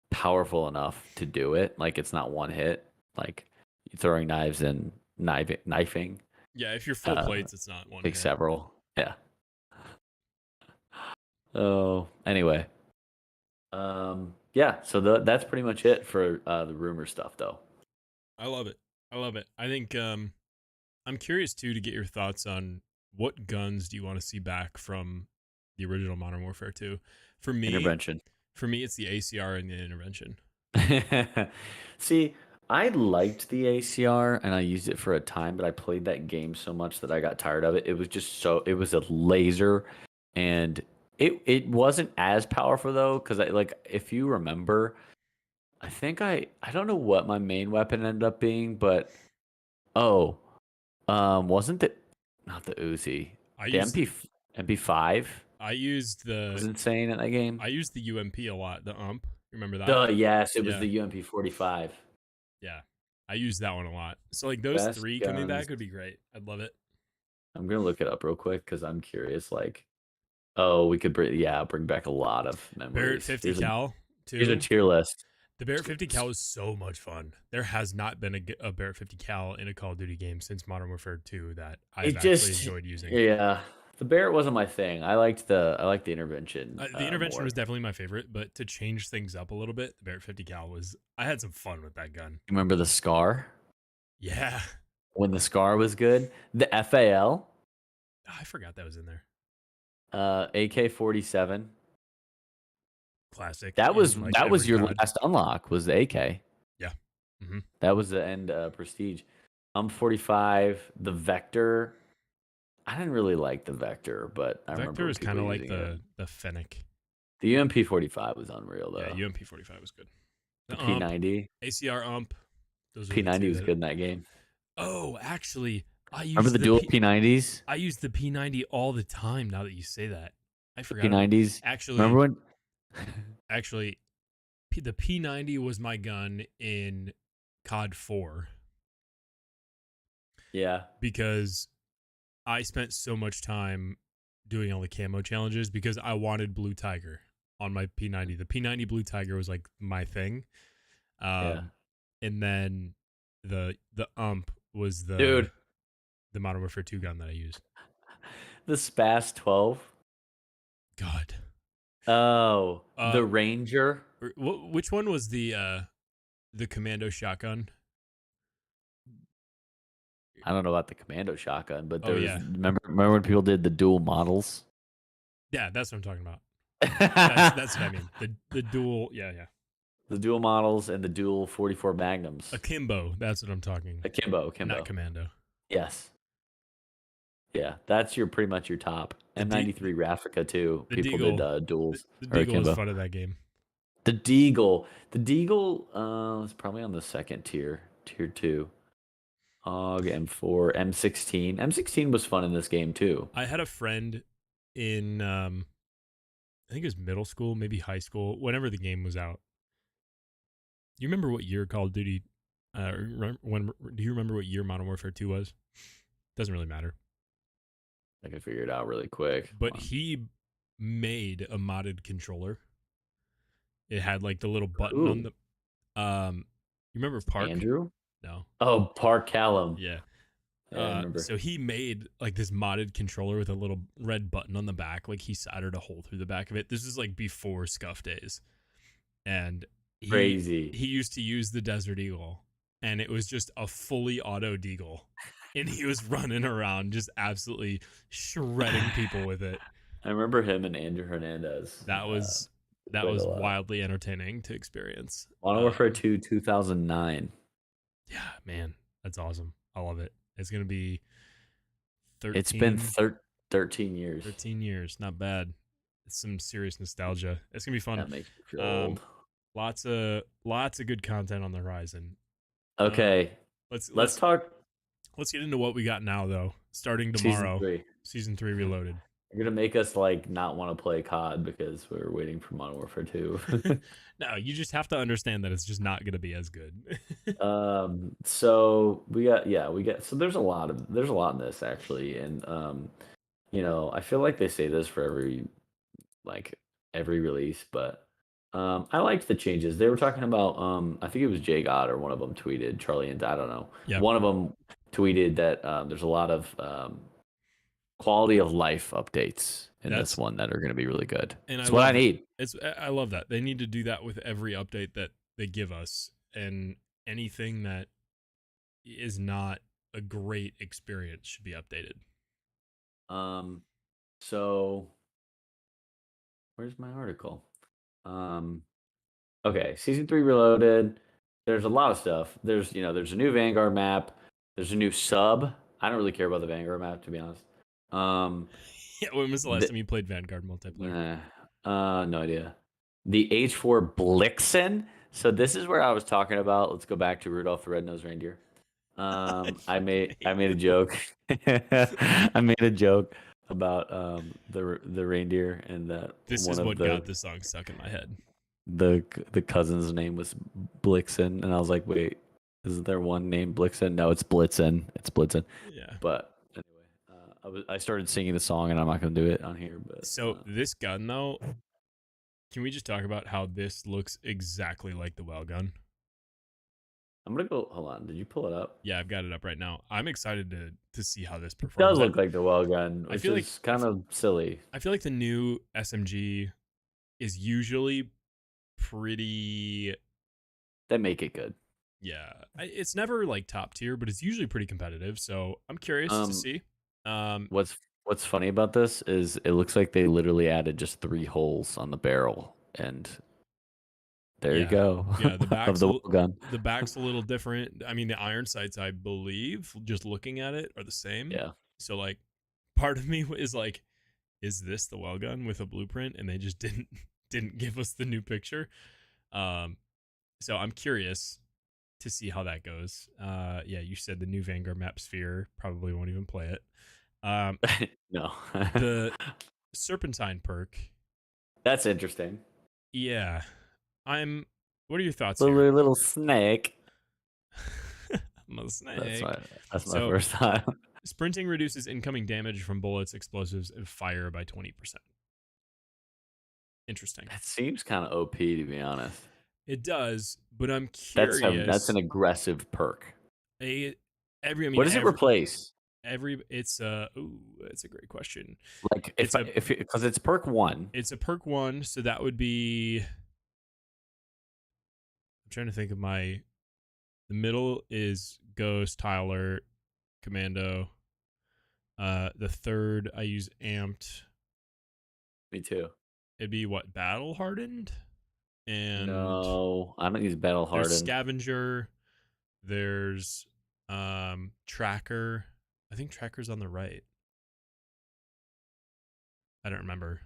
powerful enough to do it. Like it's not one hit. Like throwing knives and knifing Yeah, if you're full uh, plates, it's not one takes hit. several. Yeah. Oh, anyway. Yeah. So that's pretty much it for the rumor stuff, though. I love it. I love it. I think I'm curious too to get your thoughts on what guns do you want to see back from the original Modern Warfare 2. For me, Intervention. for me it's the ACR and the intervention. See, I liked the ACR and I used it for a time, but I played that game so much that I got tired of it. It was just so it was a laser, and it wasn't as powerful though, because I like if you remember, I think I don't know what my main weapon ended up being, but oh, wasn't it not the Uzi, I the used MP5 I used was the insane in that game. I used the UMP a lot, the ump. Remember that? Duh, yes, it was Yeah. the UMP 45. Yeah. I used that one a lot. So like those Best 3 coming guns. back would be great. I'd love it. I'm gonna look it up real quick because I'm curious. Like, oh, we could bring back a lot of Barrett memories. 50 cal Here's a too. tier list. The Barrett 50 cal is so much fun. There has not been a Barrett 50 cal in a Call of Duty game since Modern Warfare 2 that I've It actually just enjoyed using. yeah. The Barrett wasn't my thing. I liked the intervention The intervention more. was definitely my favorite, but to change things up a little bit, the Barrett 50 cal was. I had some fun with that gun. You remember the Scar? Yeah, When the Scar was good? The FAL, I forgot that was in there. AK-47. Classic That was in like that was every your COD. last unlock was the AK. Yeah. Hmm. That was the end prestige. 45, the Vector. I didn't really like the Vector, but I Vector remember is kind people of like using it. the Fennec. The UMP 45 was unreal Yeah, though. UMP 45 was good. The The ump, P90. ACR ump. Those are the P90 two was that. good in that game. Oh, actually, Remember the dual P90s? I use the P90 all the time. Now that you say that, I The forgot about. P90s. Remember Actually, when? actually, the P90 was my gun in COD 4 Yeah. because I spent so much time doing all the camo challenges because I wanted Blue Tiger on my P90. The P90 Blue Tiger was like my thing. Yeah. And then the ump was Dude, the Modern Warfare 2 gun that I use. the SPAS 12. God. Oh, Uh the Ranger. which one was the commando shotgun? I don't know about the Commando shotgun, but Oh there was yeah. remember when people did the dual models? Yeah, that's what I'm talking about. That's what I The mean. The dual, yeah, yeah. dual models and the dual 44 Magnums. Akimbo, that's what I'm talking. Not Akimbo. commando. Yes. Yeah, that's your pretty much your top. The D M93 Raffica too. the People did Deagle. duals The or Deagle was akimbo. fun in that game. The Deagle is probably on the second tier, tier 2. Og M4, M16. M16 was fun in this game too. I had a friend in I think it was middle school, maybe high school, whenever the game was out. You remember what year Call of Duty? When do you remember what year Modern Warfare 2 was? Doesn't really matter. I can figure it out really quick. But he made a modded controller. It had like the little button on Ooh, the. You remember Park? Andrew? No. Oh, Park Callum. Yeah. Yeah, I remember. So he made like this modded controller with a little red button on the back. Like he soldered a hole through the back of it. This is like before Scuff days, and Crazy. he used to use the Desert Eagle, and it was just a fully auto deagle, and he was running around just absolutely shredding people with it. I remember him and Andrew Hernandez. That was Played a lot. wildly entertaining to experience. Modern Warfare 2, 2009. Yeah, man, that's awesome. I love it. It's gonna be It's been 13, 13 years. 13 years. Not bad. It's some serious nostalgia. It's gonna be fun. That makes me feel Um, old. lots of good content on the horizon. Um, Okay, let's let's let's talk let's get into what we got now though. Starting season tomorrow, 3. season 3 Reloaded. You're gonna make us like not want to play COD because we're waiting for Modern Warfare 2. No, you just have to understand that it's just not gonna be as good. So we got so there's a lot in this actually, and I feel like they say this for like every release, but I liked the changes. They were talking about I think it was Jay God or one of them tweeted Charlie and I don't know. Yeah, One of them tweeted that there's a lot of quality of life updates in this that's one that are going to be really good. and It's what I need. I love that. They need to do that with every update that they give us, and anything that is not a great experience should be updated. Um, so where's my article? Um, okay, season 3 Reloaded. there's a lot of stuff. There's a new Vanguard map. There's a new sub. I don't really care about the Vanguard map, to be honest. Um, Yeah, when was the last the, time you played Vanguard multiplayer? no idea. The H4 Blixen. So this is where I was talking about. Let's go back to Rudolph the Red-Nosed Reindeer. I I fucking made I hate made a you. joke. I made a joke about the reindeer and that This one is of what got the song stuck in my head. the cousin's name was Blixen, and I was like, wait, isn't there one named Blixen? No, it's Blitzen. It's Blitzen. Yeah. But anyway, I started singing the song, and I'm not gonna do it on here. But So this gun though, can we just talk about how this looks exactly like the well gun? I'm gonna go. Hold on. Did you pull it up? Yeah, I've got it up right now. I'm excited to see how this It does performs. look like the well gun, I which feel like is kind of silly. I feel like the new SMG is usually pretty. They make it good. Yeah, it's never like top tier, but it's usually pretty competitive. So I'm curious to Um, see. Um, what's funny about this is it looks like they literally added just 3 holes on the barrel, and there you yeah, go yeah. The of back's the well gun. the back's a little different. I mean, the iron sights, I believe, just looking at it, are the same. Yeah. So like, part of me is like, is this the well gun with a blueprint, and they just didn't give us the new picture? Um, so I'm curious to see how that goes. Yeah, you said the new Vanguard map sphere, probably won't even play it. Um, No. the Serpentine perk, That's interesting. yeah. I'm. What are your thoughts here? Little snake. I'm a That's snake. my that's my So first thought. sprinting reduces incoming damage from bullets, explosives, and fire by 20%. Interesting. That seems kind of OP, to be honest. It does, but I'm That's an curious. aggressive perk. A every I mean What does it replace? every it's ooh, it's a great question. Like It's a if because it's perk 1. it's a perk one, so that would be. I'm trying to think of my. The middle is Ghost, Tyler, Commando. The third I use Amped. Me too. It'd be what, Battle Hardened, and No, I don't use battle there's hardened. Scavenger. There's Tracker. I think Tracker's on the right. I don't remember,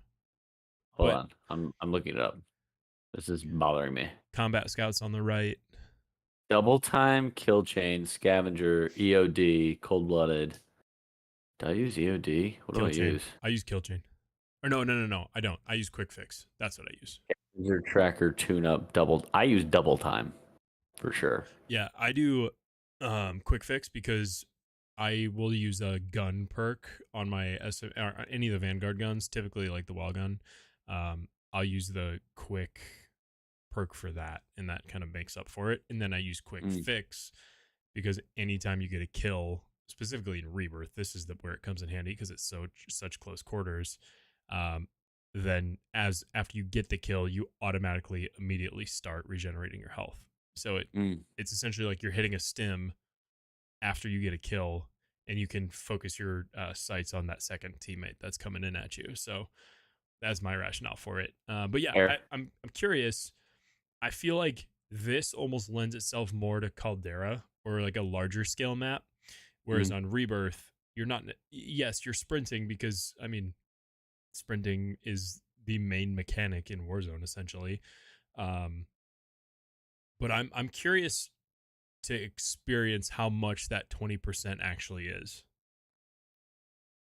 Hold but on. I'm looking it up. This is bothering me. Combat Scout's on the right. Double time, kill chain, scavenger, EOD, cold blooded. Do I use EOD? What do Kill I Chain. use? I use Kill Chain. Or no. I don't. I use Quick Fix. That's what I use. User tracker, tune up, double. I use double time for sure. Yeah, I do Quick Fix because I will use a gun perk on my or any of the Vanguard guns, typically like the wall gun. I'll use the quick perk for that, and that kind of makes up for it. And then I use Quick Mm, Fix because anytime you get a kill, specifically in Rebirth, this is where it comes in handy because it's such close quarters. Um, then as after you get the kill, you automatically immediately start regenerating your health. So mm. it's essentially like you're hitting a stim after you get a kill, and you can focus your sights on that second teammate that's coming in at you. So that's my rationale for it. But yeah, Fair. I'm curious. I feel like this almost lends itself more to Caldera or like a larger scale map, whereas Mm, on Rebirth, you're not. Yes, you're sprinting because I mean, sprinting is the main mechanic in Warzone essentially. Um, but I'm curious to experience how much that 20% actually is.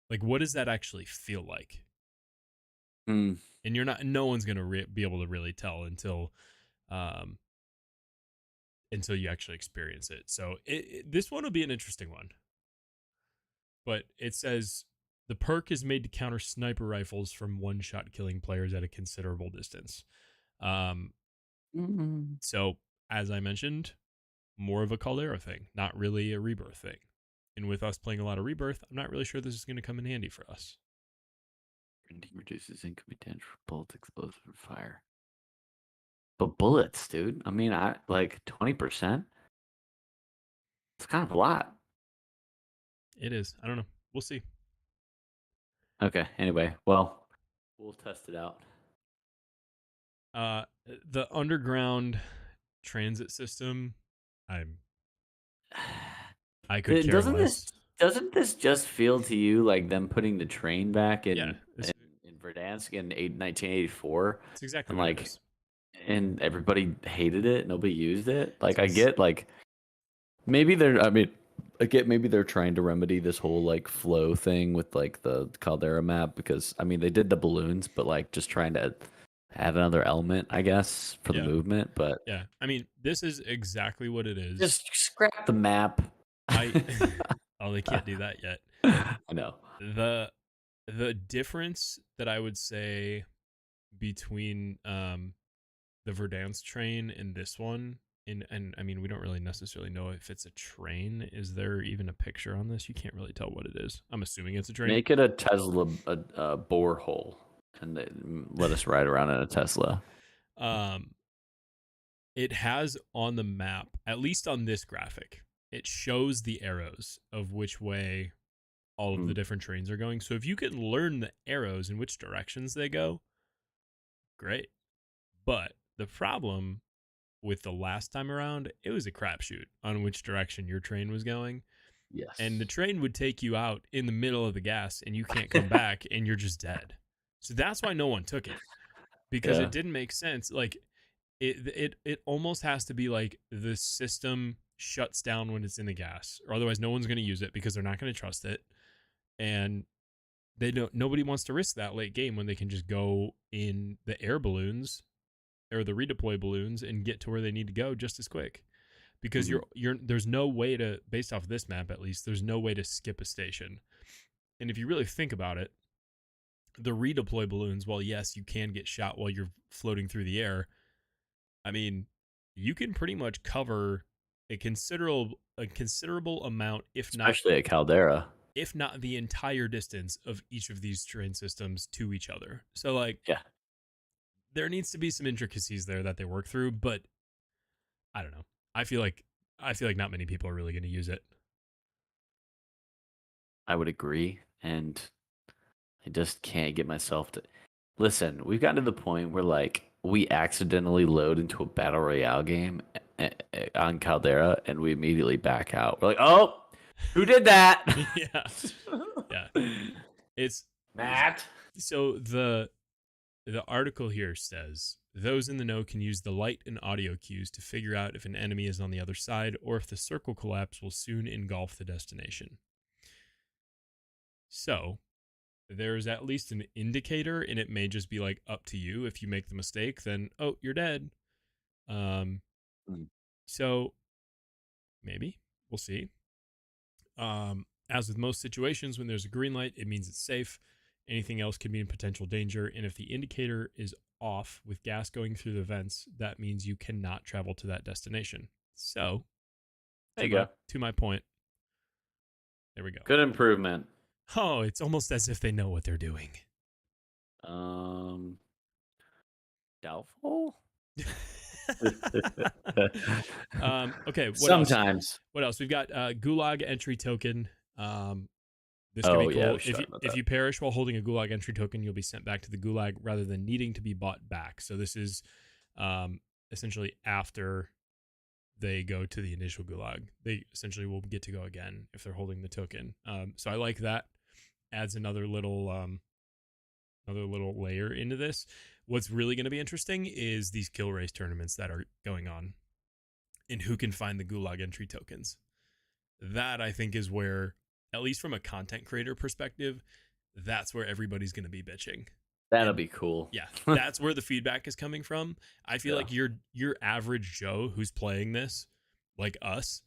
Like, what does that actually feel like? mm. And you're not. No one's gonna be able to really tell um, until you actually experience it. So this one will be an interesting one. But it says the perk is made to counter sniper rifles from one-shot killing players at a considerable distance. Um, Mm. so as I mentioned, more of a Caldera thing, not really a Rebirth thing. And with us playing a lot of Rebirth, I'm not really sure this is going to come in handy for us. Printing reduces incoming damage for bullets, explosive, and fire. But bullets, dude. I mean, I like 20%. It's kind of a lot. It is. I don't know. We'll see. Okay. Anyway, well, we'll test it out. The underground transit system I'm I could care Doesn't this less. doesn't this just feel to you like them putting the train back Yeah, in Verdansk in 1984, it's exactly and what it like is. and everybody hated it, nobody used it. It's Like I get like maybe they're I mean I get maybe they're trying to remedy this whole like flow thing with like the Caldera map because I mean they did the balloons, but like just trying to add another element, I guess, for the yeah, movement, but yeah. I mean, this is exactly what it is. just scrap the map. I oh, they can't do that yet. I know. The the difference that I would say between the Verdansk train and this one, and I mean we don't really necessarily know if it's a train. Is there even a picture on this? You can't really tell what it is. I'm assuming it's a train. Make it a Tesla a borehole and let us ride around in a Tesla. um it has on the map, at least on this graphic, it shows the arrows of which way all of the Mm, different trains are going. So if you can learn the arrows in which directions they go, great. But the problem with the last time around, it was a crapshoot on which direction your train was going. And the yes. train would take you out in the middle of the gas and you can't come back and you're just dead. So that's why no one took it, because it Yeah. didn't make sense. Like it almost has to be like the system shuts down when it's in the gas, or otherwise no one's going to use it because they're not going to trust it. And they don't nobody wants to risk that late game when they can just go in the air balloons or the redeploy balloons and get to where they need to go just as quick, because Mhm. you're there's no way to, based off this map at least, there's no way to skip a station. And if you really think about it, the redeploy balloons, while yes you can get shot while you're floating through the air, I mean you can pretty much cover a considerable amount, Especially at Caldera. if not the entire distance of each of these train systems to each other. So like Yeah, there needs to be some intricacies there that they work through, but I don't know. I feel like I feel like not many people are really going to use it. I would agree. And I just can't get myself to listen. We've gotten to the point where like we accidentally load into a battle royale game on Caldera and we immediately back out. We're like, oh, who did that? Yeah. Yeah. It's Matt. so the article here says those in the know can use the light and audio cues to figure out if an enemy is on the other side or if the circle collapse will soon engulf the destination. So, there's at least an indicator, and it may just be like up to you. If you make the mistake, then oh, you're dead. Um, Mm. so maybe we'll see. As with most situations, when there's a green light, it means it's safe. Anything else could mean potential danger, and if the indicator is off with gas going through the vents, that means you cannot travel to that destination. So, There to you my go. to my point, there we go. Good improvement. Oh, it's almost as if they know what they're doing. Um, doubtful. Okay, what else? Sometimes. What else? We've got Gulag entry token. This could be Oh yeah, cool. we should If you talk about if that. you perish while holding a Gulag entry token, you'll be sent back to the Gulag rather than needing to be bought back. So this is essentially after they go to the initial Gulag. They essentially will get to go again if they're holding the token. So I like that. Adds another little layer into this. What's really going to be interesting is these kill race tournaments that are going on and who can find the Gulag entry tokens. That I think is where, at least from a content creator perspective, that's where everybody's going to be bitching. That'll And be cool. yeah, that's where the feedback is coming from. I feel Yeah. like your average Joe who's playing this, like us,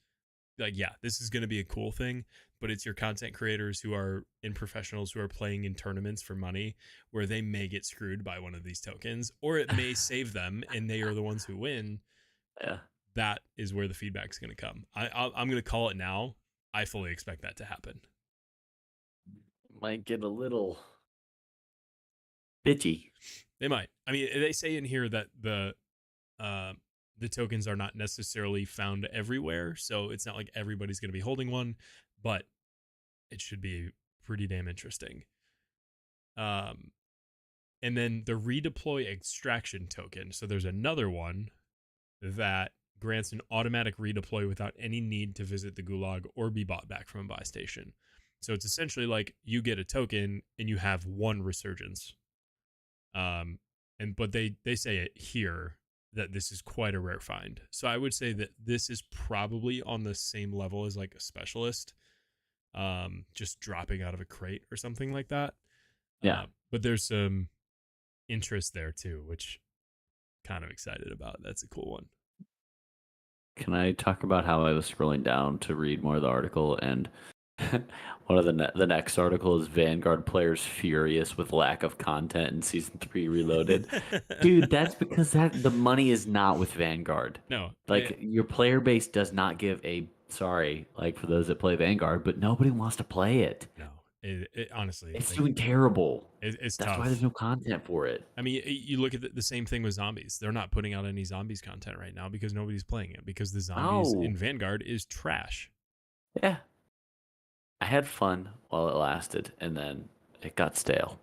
like yeah, this is going to be a cool thing, but it's your content creators who are in professionals who are playing in tournaments for money where they may get screwed by one of these tokens or it may save them and they are the ones who win. Yeah. That is where the feedback is going to come. I'm going to call it now. I fully expect that to happen. Might get a little bitchy. They might. I mean, they say in here that uh, the tokens are not necessarily found everywhere, so it's not like everybody's going to be holding one, but it should be pretty damn interesting. Um, and then the redeploy extraction token. So there's another one that grants an automatic redeploy without any need to visit the gulag or be bought back from a buy station. So it's essentially like you get a token and you have one resurgence. But they say it here that this is quite a rare find. So I would say that this is probably on the same level as like a specialist, just dropping out of a crate or something like that. Yeah. But there's some interest there too, which kind of excited about. That's a cool one. Can I talk about how I was scrolling down to read more of the article, and one of the next article is Vanguard players furious with lack of content in season 3 Reloaded. Dude, that's because the money is not with Vanguard. No, Like your player base does not give a sorry, like for those that play Vanguard, but nobody wants to play it. no. It honestly, It's like, doing terrible. it's That's tough. why there's no content for it. I mean, you look at the same thing with zombies. They're not putting out any zombies content right now because nobody's playing it, because the zombies Oh, in Vanguard is trash. yeah. I had fun while it lasted, and then it got stale.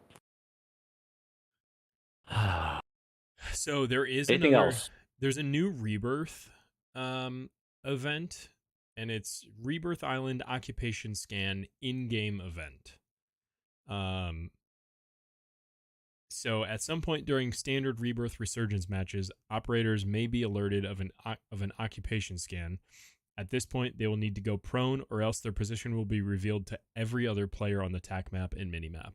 So there's Anything else? a new Rebirth event, and it's Rebirth Island Occupation Scan in-game event. So at some point during standard Rebirth Resurgence matches, operators may be alerted of an occupation scan. At this point, they will need to go prone, or else their position will be revealed to every other player on the TAC map and minimap.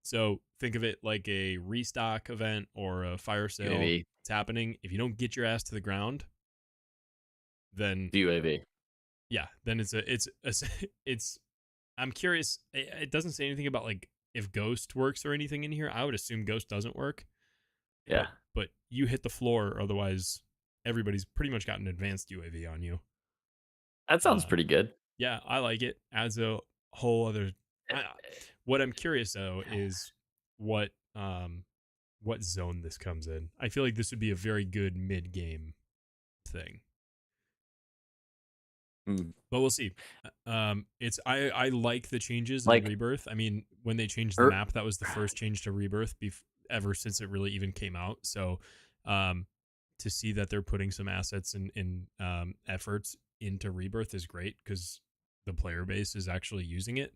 So think of it like a restock event or a fire sale. UAV. It's happening. If you don't get your ass to the ground, then UAV. yeah, then it's. I'm curious. It doesn't say anything about like if Ghost works or anything in here. I would assume Ghost doesn't work. Yeah. But you hit the floor, otherwise everybody's pretty much got an advanced UAV on you. That sounds pretty good. Yeah, I like it. Adds a whole other. What I'm curious though is what zone this comes in. I feel like this would be a very good mid game thing, but we'll see. It's I like the changes in Like Rebirth. I mean, when they changed the map, that was the first change to Rebirth ever since it really even came out. So, to see that they're putting some assets and efforts into Rebirth is great because the player base is actually using it.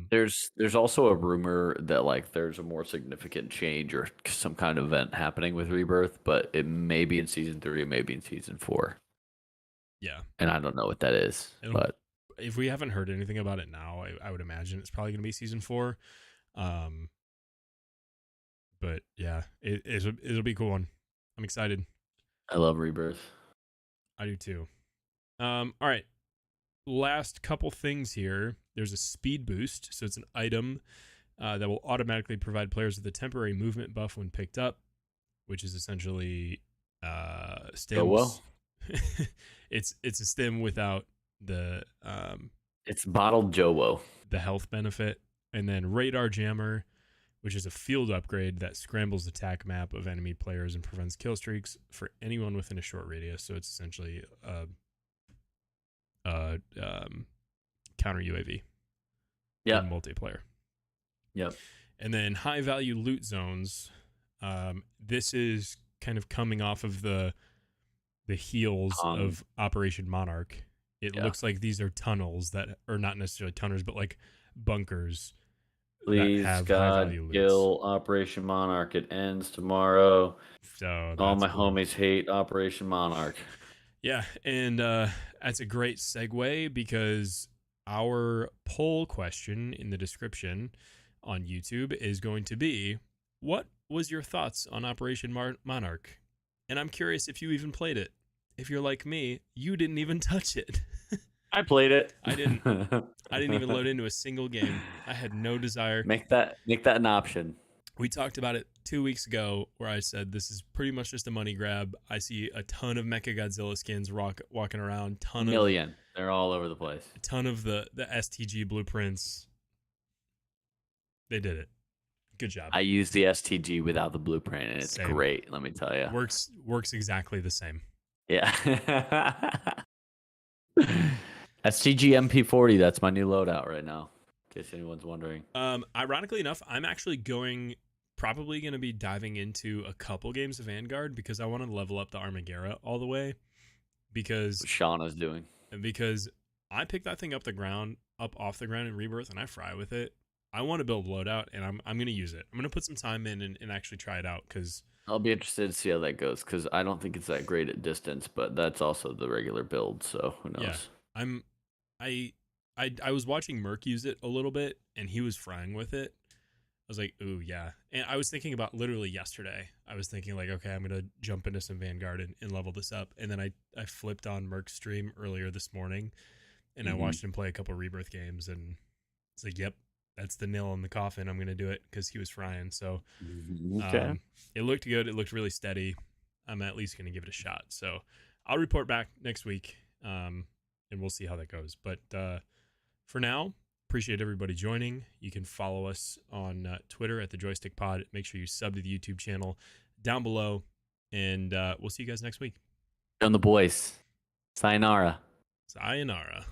there's also a rumor that like there's a more significant change or some kind of event happening with Rebirth, but it may be in season 3, it may be in season 4. Yeah, And I don't know what that is. But if we haven't heard anything about it now, I would imagine it's probably going to be season 4. But yeah, it'll be a cool one. I'm excited. I love Rebirth. I do too. All right. Last couple things here. There's a speed boost, so it's an item that will automatically provide players with a temporary movement buff when picked up, which is essentially stims. Oh well. It's a stim without the It's bottled Jowo. the health benefit, and then radar jammer, which is a field upgrade that scrambles the TAC map of enemy players and prevents kill streaks for anyone within a short radius. So it's essentially counter UAV. Yeah. In multiplayer. Yep. And then high value loot zones. This is kind of coming off of the heels of Operation Monarch. It looks like these are tunnels that are not necessarily tunnels, but like bunkers. Please, God, kill Operation Monarch. It ends tomorrow. So all my homies hate Operation Monarch. Yeah, and that's a great segue because our poll question in the description on YouTube is going to be, what was your thoughts on Operation Monarch? And I'm curious if you even played it. If you're like me, you didn't even touch it. I played it. I didn't even load into a single game. I had no desire. Make that an option. We talked about it 2 weeks ago where I said this is pretty much just a money grab. I see a ton of Mechagodzilla skins walking around. They're all over the place. A ton of the STG blueprints. They did it. Good job. I use the STG without the blueprint, and it's great, let me tell you. Works exactly the same. Yeah. STG MP40, that's my new loadout right now, in case anyone's wondering. Ironically enough, I'm actually probably going to be diving into a couple games of Vanguard because I want to level up the Armaguerra all the way. because What Shauna's doing. because I picked that thing up off the ground in Rebirth, and I fry with it. I want to build loadout, and I'm gonna use it. I'm gonna put some time in and actually try it out because I'll be interested to see how that goes because I don't think it's that great at distance, but that's also the regular build, so who yeah, knows? I'm I I was watching Merc use it a little bit, and he was frying with it. I was like, ooh, yeah. And I was thinking about literally yesterday. I was thinking like, okay, I'm gonna jump into some Vanguard and level this up. And then I flipped on Merc's stream earlier this morning, and I Mhm. watched him play a couple Rebirth games, and it's like, yep, that's the nail in the coffin. I'm gonna do it because he was frying. So Okay. it looked good. It looked really steady. I'm at least gonna give it a shot. So I'll report back next week, and we'll see how that goes. But for now, appreciate everybody joining. You can follow us on Twitter at the Joystick Pod. Make sure you sub to the YouTube channel down below, and we'll see you guys next week. And the boys. Sayonara. Sayonara.